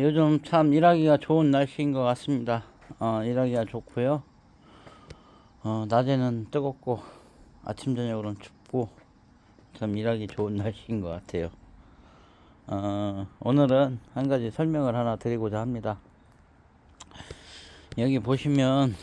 요즘 참 일하기가 좋은 날씨인 것 같습니다. 일하기가 좋고요. 낮에는 뜨겁고 아침 저녁으로는 춥고 참 일하기 좋은 날씨인 것 같아요. 오늘은 한 가지 설명을 하나 드리고자 합니다. 여기 보시면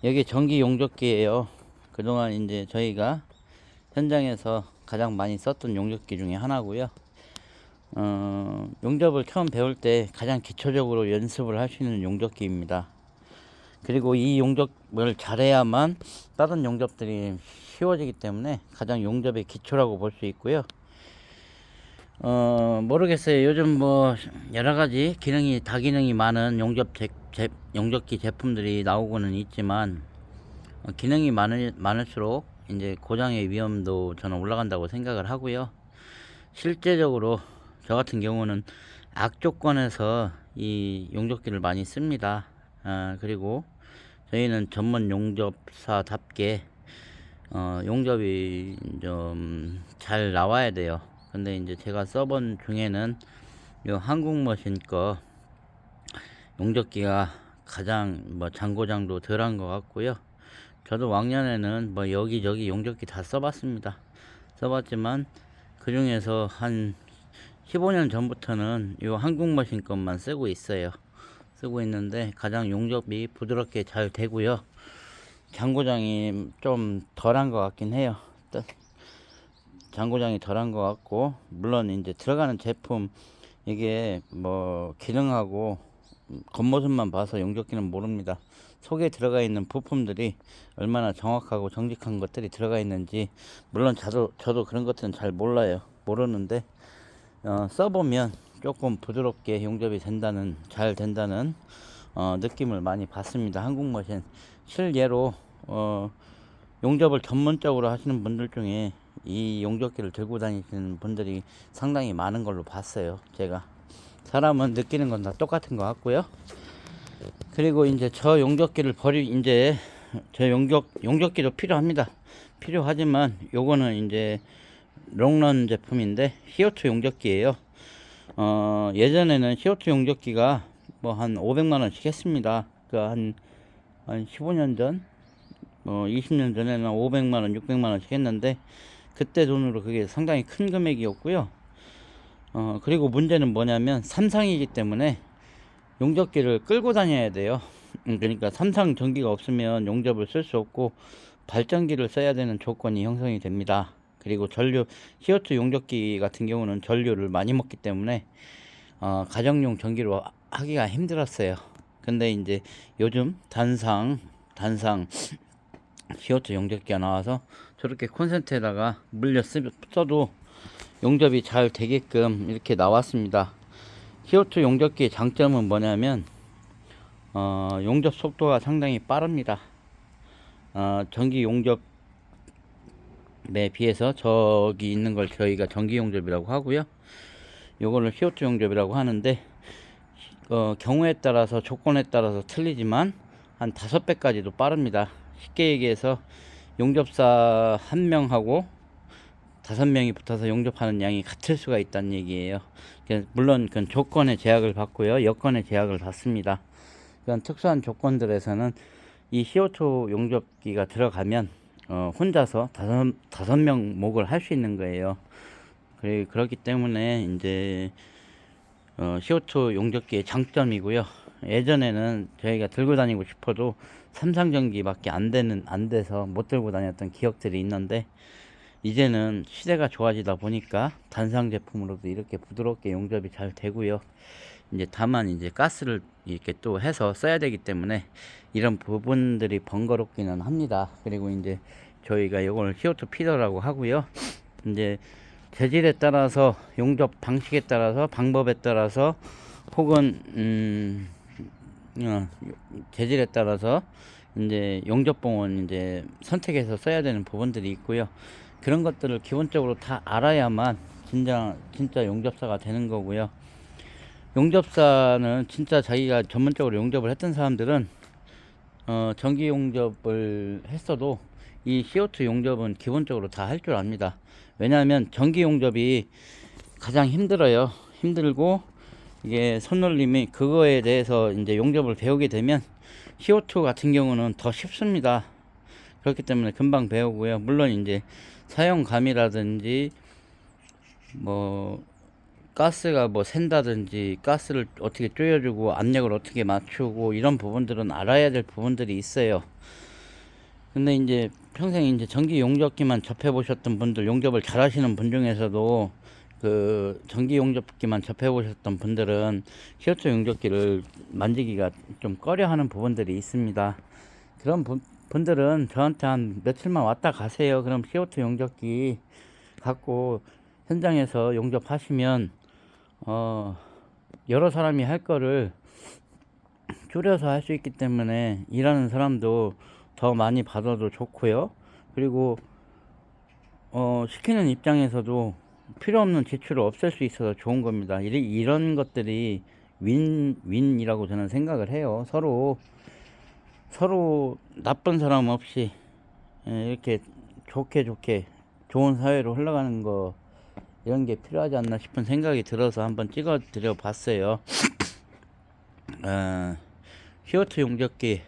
여기 전기 용접기예요. 그동안 이제 저희가 현장에서 가장 많이 썼던 용접기 중에 하나고요. 용접을 처음 배울 때 가장 기초적으로 연습을 할 수 있는 용접기입니다. 그리고 이 용접을 잘해야만 다른 용접들이 쉬워지기 때문에 가장 용접의 기초라고 볼 수 있고요. 모르겠어요. 요즘 뭐 여러가지 기능이 다기능이 많은 용접기 제품들이 나오고는 있지만 기능이 많을수록 이제 고장의 위험도 저는 올라간다고 생각을 하고요. 실제적으로 저 같은 경우는 악조건에서 이 용접기를 많이 씁니다. 그리고 저희는 전문 용접사답게 용접이 좀 잘 나와야 돼요. 근데 이제 제가 써본 중에는 요 한국머신 거 용접기가 가장 뭐 잔고장도 덜한 것 같고요. 저도 왕년에는 뭐 여기저기 용접기 다 써봤습니다. 써봤지만 그 중에서 한 15년 전부터는 요 한국머신 것만 쓰고 있어요. 쓰고 있는데 가장 용접이 부드럽게 잘 되고요. 잔고장이 좀 덜한 것 같긴 해요. 잔고장이 덜한 것 같고, 물론 이제 들어가는 제품 이게 뭐 기능하고 겉모습만 봐서 용접기는 모릅니다. 속에 들어가 있는 부품들이 얼마나 정확하고 정직한 것들이 들어가 있는지, 물론 저도 그런 것들은 잘 모르는데 써보면 조금 부드럽게 용접이 잘 된다는 느낌을 많이 받습니다. 한국머신 실예로 용접을 전문적으로 하시는 분들 중에 이 용접기를 들고 다니시는 분들이 상당히 많은 걸로 봤어요. 제가 사람은 느끼는 건 다 똑같은 것 같고요. 그리고 이제 이제 저 용접기도 필요합니다. 필요하지만 요거는 이제 롱런 제품인데 CO2 용접기예요. 예전에는 CO2 용접기가 뭐 한 500만 원씩 했습니다. 그러니까 한 15년 전, 20년 전에는 500만 원, 600만 원씩 했는데 그때 돈으로 그게 상당히 큰 금액이었고요. 그리고 문제는 뭐냐면 삼상이기 때문에 용접기를 끌고 다녀야 돼요. 그러니까 삼상 전기가 없으면 용접을 쓸 수 없고 발전기를 써야 되는 조건이 형성이 됩니다. 그리고 CO2 용접기 같은 경우는 전류를 많이 먹기 때문에 가정용 전기로 하기가 힘들었어요. 근데 이제 요즘 단상 CO2 용접기가 나와서 저렇게 콘센트에다가 물려 써도 용접이 잘 되게끔 이렇게 나왔습니다. CO2 용접기의 장점은 뭐냐면 용접 속도가 상당히 빠릅니다. 전기 용접에 비해서 저기 있는 걸 저희가 전기 용접이라고 하고요. 요거를 CO2 용접이라고 하는데 경우에 따라서 조건에 따라서 틀리지만 한 5배까지도 빠릅니다. 쉽게 얘기해서 용접사 한 명하고 5명이 붙어서 용접하는 양이 같을 수가 있다는 얘기예요. 물론 그 조건의 제약을 받고요, 여건의 제약을 받습니다. 그런 특수한 조건들에서는 이 CO2 용접기가 들어가면 혼자서 5명 목을 할 수 있는 거예요. 그렇기 때문에 이제 CO2 용접기의 장점이고요. 예전에는 저희가 들고 다니고 싶어도 삼상전기밖에 안 돼서 못 들고 다녔던 기억들이 있는데, 이제는 시대가 좋아지다 보니까 단상 제품으로도 이렇게 부드럽게 용접이 잘 되고요. 이제 다만 이제 가스를 이렇게 또 해서 써야 되기 때문에 이런 부분들이 번거롭기는 합니다. 그리고 이제 저희가 이걸 CO2 피더라고 하고요. 이제 재질에 따라서, 용접 방식에 따라서, 방법에 따라서, 혹은 재질에 따라서 이제 용접봉은 이제 선택해서 써야 되는 부분들이 있고요. 그런 것들을 기본적으로 다 알아야만 진짜 용접사가 되는 거고요. 용접사는 진짜 자기가 전문적으로 용접을 했던 사람들은 전기 용접을 했어도 이 CO2 용접은 기본적으로 다 할 줄 압니다. 왜냐하면 전기 용접이 가장 힘들어요. 힘들고 이게 손놀림이 그거에 대해서 이제 용접을 배우게 되면 CO2 같은 경우는 더 쉽습니다. 그렇기 때문에 금방 배우고요. 물론 이제 사용감이라든지 뭐 가스가 뭐 샌다든지 가스를 어떻게 조여주고 압력을 어떻게 맞추고 이런 부분들은 알아야 될 부분들이 있어요. 근데 이제 평생 이제 전기 용접기만 접해 보셨던 분들, 용접을 잘 하시는 분 중에서도 그 전기 용접기만 접해 보셨던 분들은 CO2 용접기를 만지기가 좀 꺼려 하는 부분들이 있습니다. 그런 분들은 저한테 한 며칠만 왔다 가세요. 그럼 CO2 용접기 갖고 현장에서 용접하시면 여러 사람이 할 거를 줄여서 할 수 있기 때문에 일하는 사람도 더 많이 받아도 좋고요. 그리고 시키는 입장에서도 필요 없는 지출을 없앨 수 있어서 좋은 겁니다. 이런 것들이 윈윈이라고 저는 생각을 해요. 서로 나쁜 사람 없이 이렇게 좋게 좋은 사회로 흘러가는 거, 이런 게 필요하지 않나 싶은 생각이 들어서 한번 찍어 드려 봤어요. CO2 용접기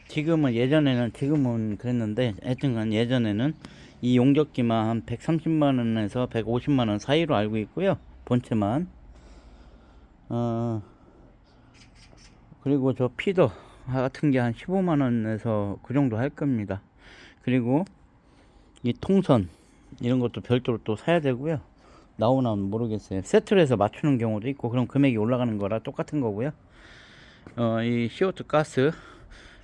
지금은 그랬는데 하여튼간 예전에는 이 용접기만 한 130만원에서 150만원 사이로 알고 있고요. 본체만. 그리고 저 피더 같은 게 한 15만원에서 그 정도 할 겁니다. 그리고 이 통선 이런 것도 별도로 또 사야 되고요. 나오나 모르겠어요. 세트로 해서 맞추는 경우도 있고, 그럼 금액이 올라가는 거라 똑같은 거고요. 이 CO2 가스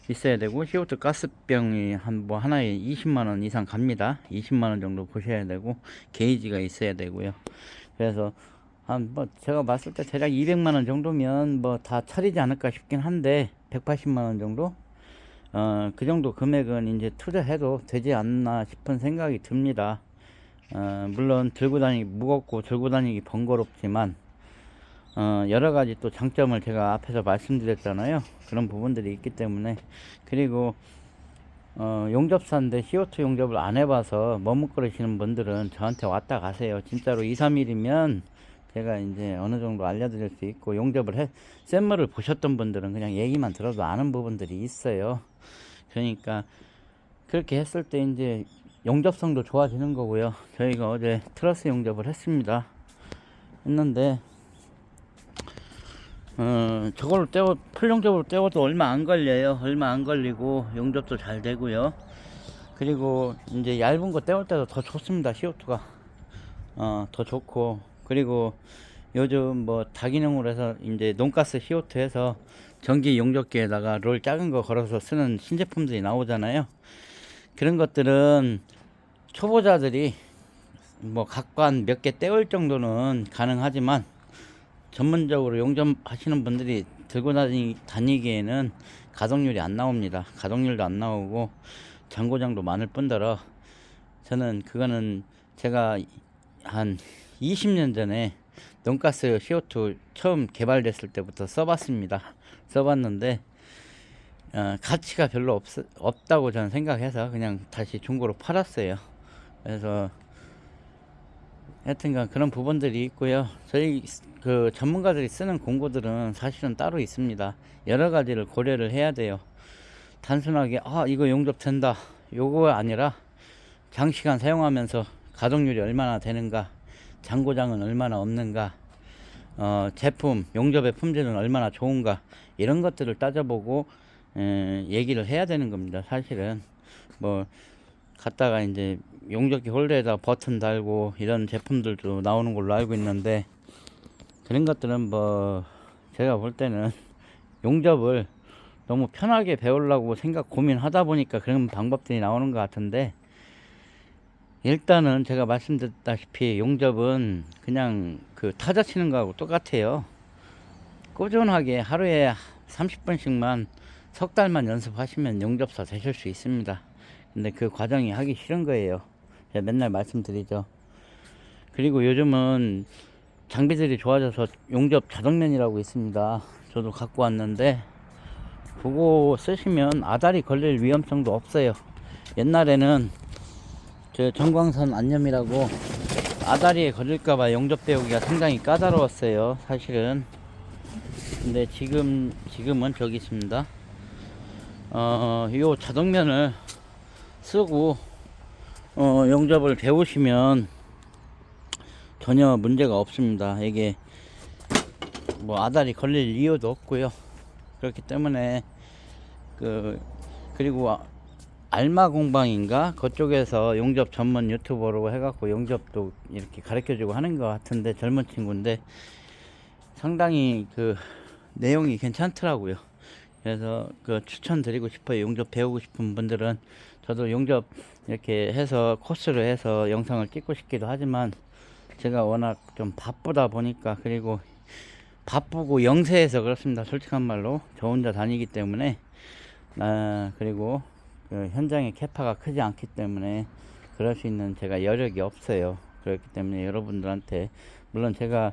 있어야 되고, CO2 가스병이 하나에 20만원 이상 갑니다. 20만원 정도 보셔야 되고, 게이지가 있어야 되고요. 그래서 제가 봤을 때 대략 200만원 정도면 뭐 다 차리지 않을까 싶긴 한데, 180만원 정도? 그 정도 금액은 이제 투자해도 되지 않나 싶은 생각이 듭니다. 물론 무겁고 들고 다니기 번거롭지만, 여러 가지 또 장점을 제가 앞에서 말씀드렸잖아요. 그런 부분들이 있기 때문에. 그리고 용접사인데 CO2 용접을 안 해봐서 머뭇거리시는 분들은 저한테 왔다 가세요. 진짜로 2, 3일이면 제가 이제 어느 정도 알려드릴 수 있고, 샘물을 보셨던 분들은 그냥 얘기만 들어도 아는 부분들이 있어요. 그러니까 그렇게 했을 때 이제 용접성도 좋아지는 거고요. 저희가 어제 트러스 용접을 했는데 저걸로 풀 용접으로 떼워도 얼마 안 걸려요. 얼마 안 걸리고 용접도 잘 되고요. 그리고 이제 얇은 거 떼올 때도 더 좋습니다. CO2가 더 좋고, 그리고 요즘 뭐 다기능으로 해서 이제 논가스 CO2 해서 전기 용접기에다가 롤 작은 거 걸어서 쓰는 신제품들이 나오잖아요. 그런 것들은 초보자들이 뭐 각관 몇 개 떼올 정도는 가능하지만, 전문적으로 용접하시는 분들이 들고 다니기에는 가동률이 안 나옵니다. 가동률도 안 나오고 잔고장도 많을 뿐더러, 저는 그거는 제가 한 20년 전에 논가스 CO2 처음 개발됐을 때부터 써봤는데 가치가 별로 없다고 저는 생각해서 그냥 다시 중고로 팔았어요. 그래서 하여튼간 그런 부분들이 있고요. 저희 그 전문가들이 쓰는 공구들은 사실은 따로 있습니다. 여러 가지를 고려를 해야 돼요. 단순하게 이거 용접된다 요거 아니라, 장시간 사용하면서 가동률이 얼마나 되는가, 잔고장은 얼마나 없는가, 제품 용접의 품질은 얼마나 좋은가, 이런 것들을 따져보고 얘기를 해야 되는 겁니다. 사실은 뭐 갖다가 이제 용접기 홀더에다 버튼 달고 이런 제품들도 나오는 걸로 알고 있는데, 그런 것들은 뭐 제가 볼 때는 용접을 너무 편하게 배우려고 고민하다 보니까 그런 방법들이 나오는 것 같은데, 일단은 제가 말씀드렸다시피 용접은 그냥 그 타자 치는 거하고 똑같아요. 꾸준하게 하루에 30분씩만 석 달만 연습하시면 용접사 되실 수 있습니다. 근데 그 과정이 하기 싫은 거예요. 제가 맨날 말씀드리죠. 그리고 요즘은 장비들이 좋아져서 용접 자동면이라고 있습니다. 저도 갖고 왔는데 그거 쓰시면 아다리 걸릴 위험성도 없어요. 옛날에는 저 전광선 안염이라고 아다리에 걸릴까봐 용접 배우기가 상당히 까다로웠어요, 사실은. 근데 지금은 저기 있습니다. 요 자동면을 쓰고 용접을 배우시면 전혀 문제가 없습니다. 이게 뭐 아다리 걸릴 이유도 없고요. 그렇기 때문에 그리고 알마 공방인가 그쪽에서 용접 전문 유튜버로 해갖고 용접도 이렇게 가르쳐주고 하는 것 같은데, 젊은 친구인데 상당히 내용이 괜찮더라고요. 그래서 추천드리고 싶어요. 용접 배우고 싶은 분들은. 저도 용접 이렇게 해서 코스를 해서 영상을 찍고 싶기도 하지만 제가 워낙 좀 바쁘다 보니까, 그리고 바쁘고 영세해서 그렇습니다. 솔직한 말로 저 혼자 다니기 때문에, 그리고 현장의 캐파가 크지 않기 때문에 그럴 수 있는 제가 여력이 없어요. 그렇기 때문에 여러분들한테, 물론 제가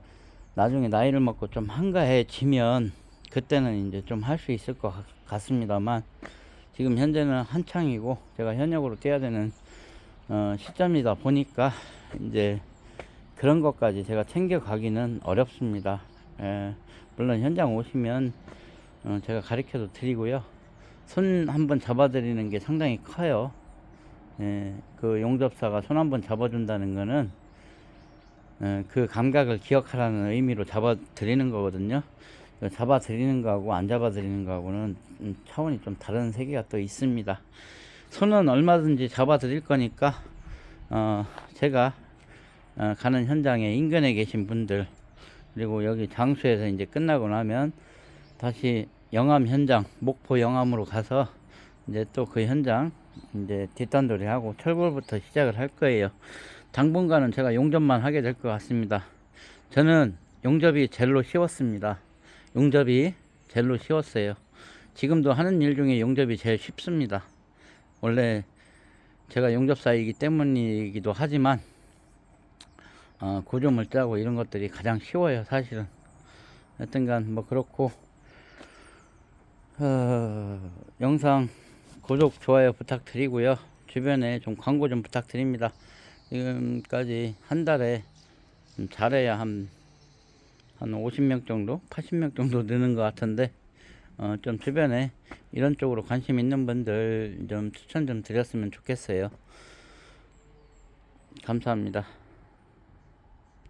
나중에 나이를 먹고 좀 한가해지면 그때는 이제 좀 할 수 있을 것 같습니다만, 지금 현재는 한창이고 제가 현역으로 뛰어야 되는 시점이다 보니까 이제 그런 것까지 제가 챙겨가기는 어렵습니다. 물론 현장 오시면 제가 가르쳐도 드리고요. 손 한번 잡아드리는 게 상당히 커요. 그 용접사가 손 한번 잡아준다는 거는 그 감각을 기억하라는 의미로 잡아드리는 거거든요. 잡아드리는 거하고 안 잡아드리는 거하고는 차원이 좀 다른 세계가 또 있습니다. 손은 얼마든지 잡아드릴 거니까 제가 가는 현장에 인근에 계신 분들, 그리고 여기 장수에서 이제 끝나고 나면 다시 영암 현장, 목포 영암으로 가서 이제 또 그 현장 이제 뒷단돌이 하고 철골부터 시작을 할 거예요. 당분간은 제가 용접만 하게 될 것 같습니다. 저는 용접이 젤로 쉬웠습니다. 용접이 젤로 쉬웠어요. 지금도 하는 일 중에 용접이 제일 쉽습니다. 원래 제가 용접사이기 때문이기도 하지만 구조물 짜고 이런 것들이 가장 쉬워요, 사실은. 하여튼간 뭐 그렇고, 영상 구독 좋아요 부탁드리고요. 주변에 좀 광고 좀 부탁드립니다. 지금까지 한 달에 잘해야 한 50명 정도 80명 정도 느는 것 같은데, 좀 주변에 이런 쪽으로 관심 있는 분들 좀 추천 좀 드렸으면 좋겠어요. 감사합니다.